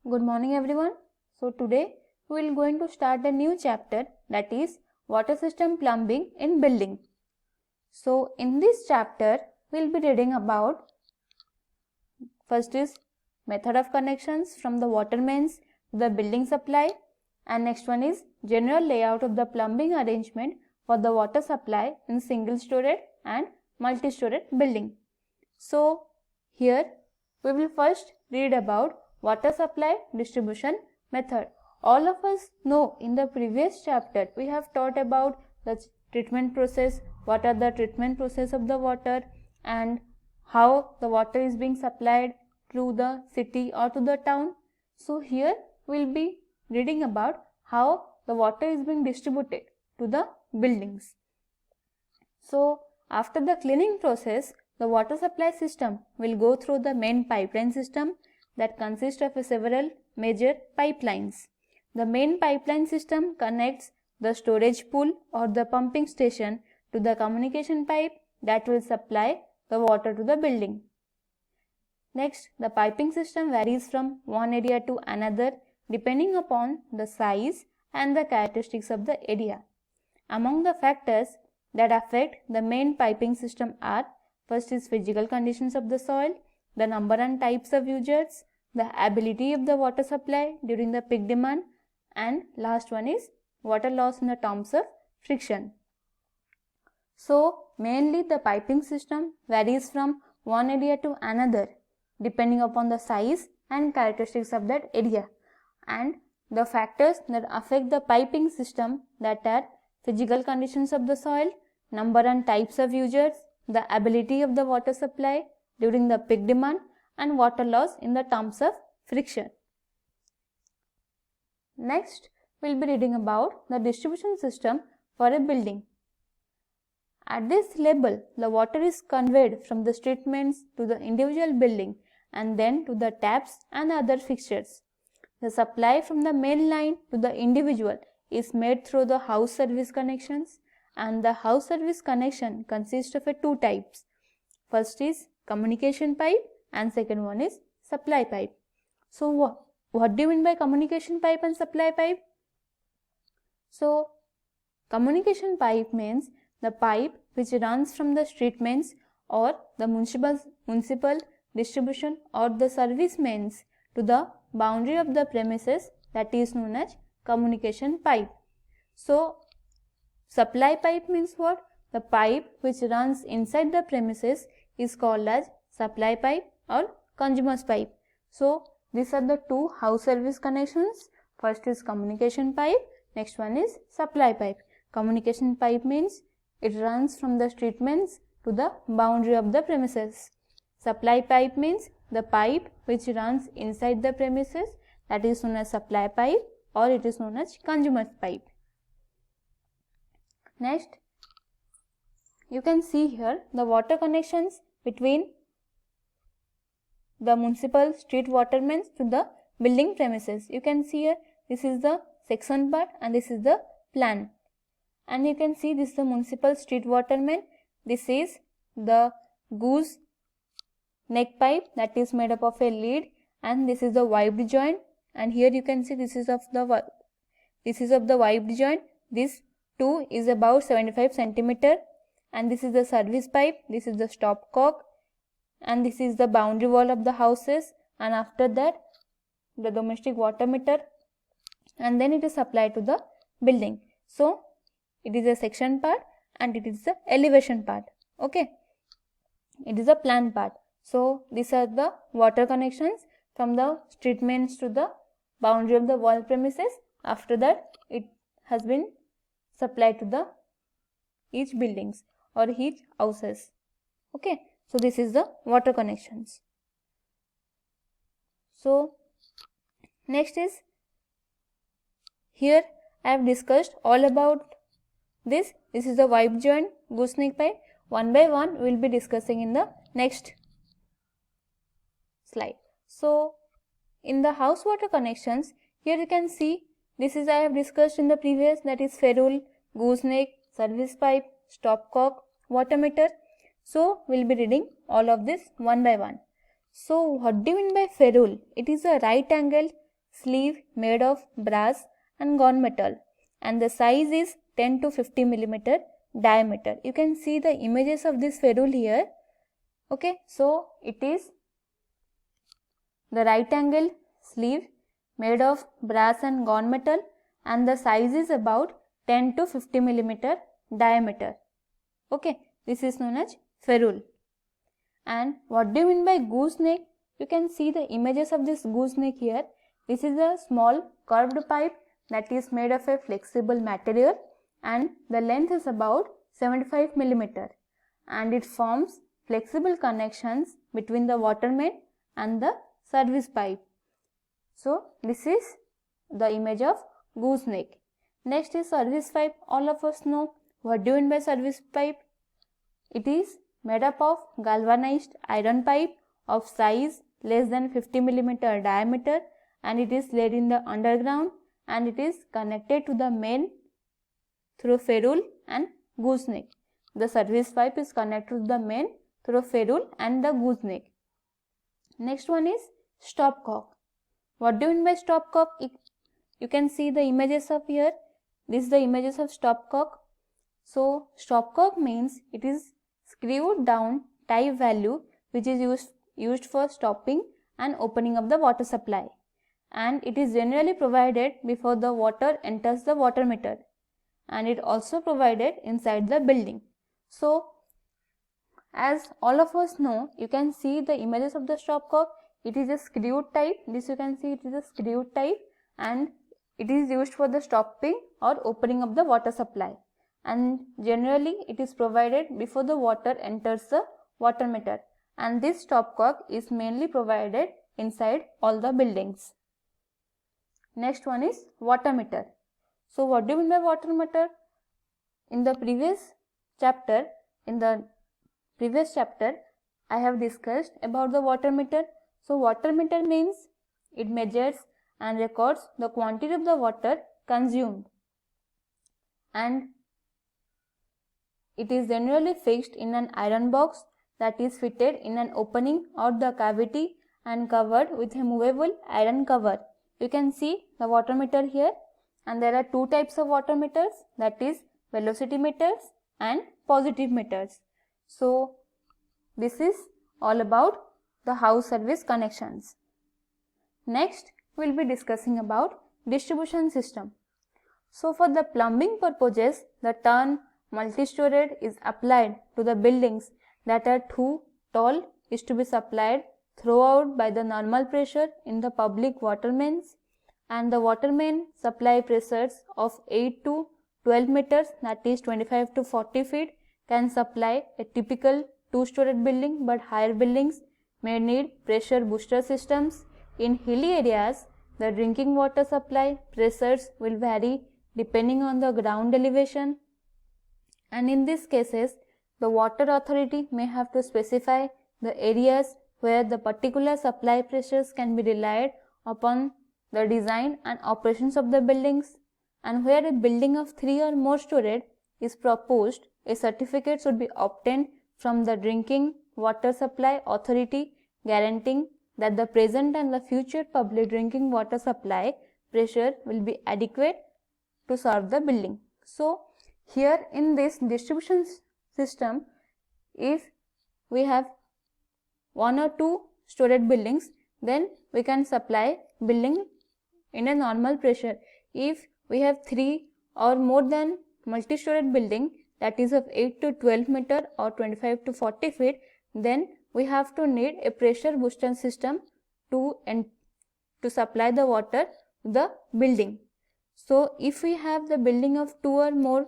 Good morning everyone. So today we will going to start a new chapter, that is water system plumbing in building. So in this chapter we will be reading about, first is method of connections from the water mains to the building supply, and next one is general layout of the plumbing arrangement for the water supply in single storied and multi-storied building. So here we will first read about water supply distribution method. All of us know in the previous chapter we have taught about the treatment process, what are the treatment process of the water and how the water is being supplied to the city or to the town. So here we will be reading about how the water is being distributed to the buildings. So after the cleaning process, the water supply system will go through the main pipeline system that consists of several major pipelines. The main pipeline system connects the storage pool or the pumping station to the communication pipe that will supply the water to the building. Next, the piping system varies from one area to another depending upon the size and the characteristics of the area. Among the factors that affect the main piping system are, first is physical conditions of the soil, the number and types of users, the ability of the water supply during the peak demand, and last one is water loss in the terms of friction. So mainly the piping system varies from one area to another depending upon the size and characteristics of that area, and the factors that affect the piping system, that are physical conditions of the soil, number and types of users, the ability of the water supply during the peak demand, and water loss in the terms of friction. Next, we will be reading about the distribution system for a building. At this level, the water is conveyed from the street mains to the individual building and then to the taps and other fixtures. The supply from the main line to the individual is made through the house service connections, and the house service connection consists of two types. First is communication pipe and second one is supply pipe. So what do you mean by communication pipe and supply pipe? So communication pipe means the pipe which runs from the street mains or the municipal distribution or the service mains to the boundary of the premises, that is known as communication pipe. So supply pipe means what? The pipe which runs inside the premises is called as supply pipe or consumer's pipe. So these are the two house service connections. First is communication pipe, next one is supply pipe. Communication pipe means it runs from the street mains to the boundary of the premises. Supply pipe means the pipe which runs inside the premises, that is known as supply pipe or it is known as consumer's pipe. Next, you can see here the water connections between the municipal street water mains to the building premises. You can see here this is the section part and this is the plan. And you can see this is the municipal street water main. This is the goose neck pipe that is made up of a lead, and this is the wiped joint, and here you can see this is of the wiped joint. This too is about 75 centimeter, and this is the service pipe, this is the stopcock, and this is the boundary wall of the houses, and after that the domestic water meter, and then it is supplied to the building. So it is a section part and it is the elevation part. Okay, it is a plan part. So these are the water connections from the street mains to the boundary of the wall premises. After that it has been supplied to the each buildings or each houses. Okay, so this is the water connections. So next is, here I have discussed all about this. This is the wipe joint, gooseneck pipe. One by one we will be discussing in the next slide. So in the house water connections, here you can see this is I have discussed in the previous, that is ferrule, gooseneck, service pipe, stopcock, water meter. So we will be reading all of this one by one. So what do you mean by ferrule? It is a right angle sleeve made of brass and gunmetal, and the size is 10 to 50 millimeter diameter. You can see the images of this ferrule here. Okay, so it is the right angle sleeve made of brass and gunmetal, and the size is about 10 to 50 millimeter diameter. Okay, this is known as ferrule. And what do you mean by gooseneck? You can see the images of this gooseneck here. This is a small curved pipe that is made of a flexible material, and the length is about 75 millimeter, and it forms flexible connections between the water main and the service pipe. So this is the image of gooseneck. Next is service pipe. All of us know what do you mean by service pipe. It is made up of galvanized iron pipe of size less than 50 millimeter diameter, and it is laid in the underground, and it is connected to the main through ferrule and gooseneck. The service pipe is connected to the main through ferrule and the gooseneck. Next one is stopcock. What do you mean by stopcock? You can see the images of here. This is the images of stopcock. So stopcock means it is screwed down type valve which is used for stopping and opening of the water supply, and it is generally provided before the water enters the water meter, and it also provided inside the building. So as all of us know, you can see the images of the stopcock. It is a screwed type. This you can see it is a screwed type, and it is used for the stopping or opening of the water supply, and generally it is provided before the water enters the water meter, and this stopcock is mainly provided inside all the buildings. Next one is water meter. So what do you mean by water meter? In the previous chapter, I have discussed about the water meter. So water meter means it measures and records the quantity of the water consumed, and it is generally fixed in an iron box that is fitted in an opening or the cavity and covered with a movable iron cover. You can see the water meter here, and there are two types of water meters, that is velocity meters and positive meters. So this is all about the house service connections. Next we will be discussing about distribution system. So for the plumbing purposes, the term multi-storied is applied to the buildings that are too tall is to be supplied throughout by the normal pressure in the public water mains, and the water main supply pressures of 8 to 12 meters, that is 25 to 40 feet, can supply a typical two-storied building, but higher buildings may need pressure booster systems. In hilly areas, the drinking water supply pressures will vary depending on the ground elevation, and in these cases the water authority may have to specify the areas where the particular supply pressures can be relied upon the design and operations of the buildings, and where a building of 3 or more storied is proposed, a certificate should be obtained from the drinking water supply authority guaranteeing that the present and the future public drinking water supply pressure will be adequate to serve the building. So here in this distribution system, if we have 1 or 2 storied buildings, then we can supply building in a normal pressure. If we have 3 or more than multi-storied building, that is of 8 to 12 meter or 25 to 40 feet, then we have to need a pressure booster system to supply the water to the building. So if we have the building of 2 or more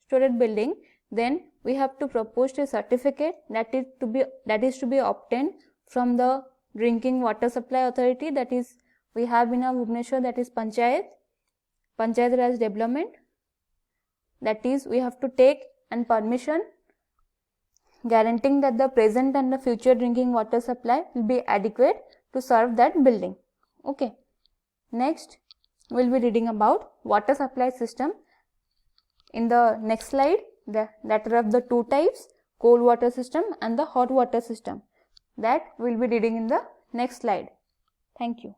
storied building, then we have to propose a certificate that is to be obtained from the drinking water supply authority, that is we have in our Bhubaneswar, that is Panchayat Raj Development, that is we have to take and permission guaranteeing that the present and the future drinking water supply will be adequate to serve that building. Okay. Next we will be reading about water supply system. In the next slide, that are of the two types, cold water system and the hot water system, that we will be reading in the next slide. Thank you.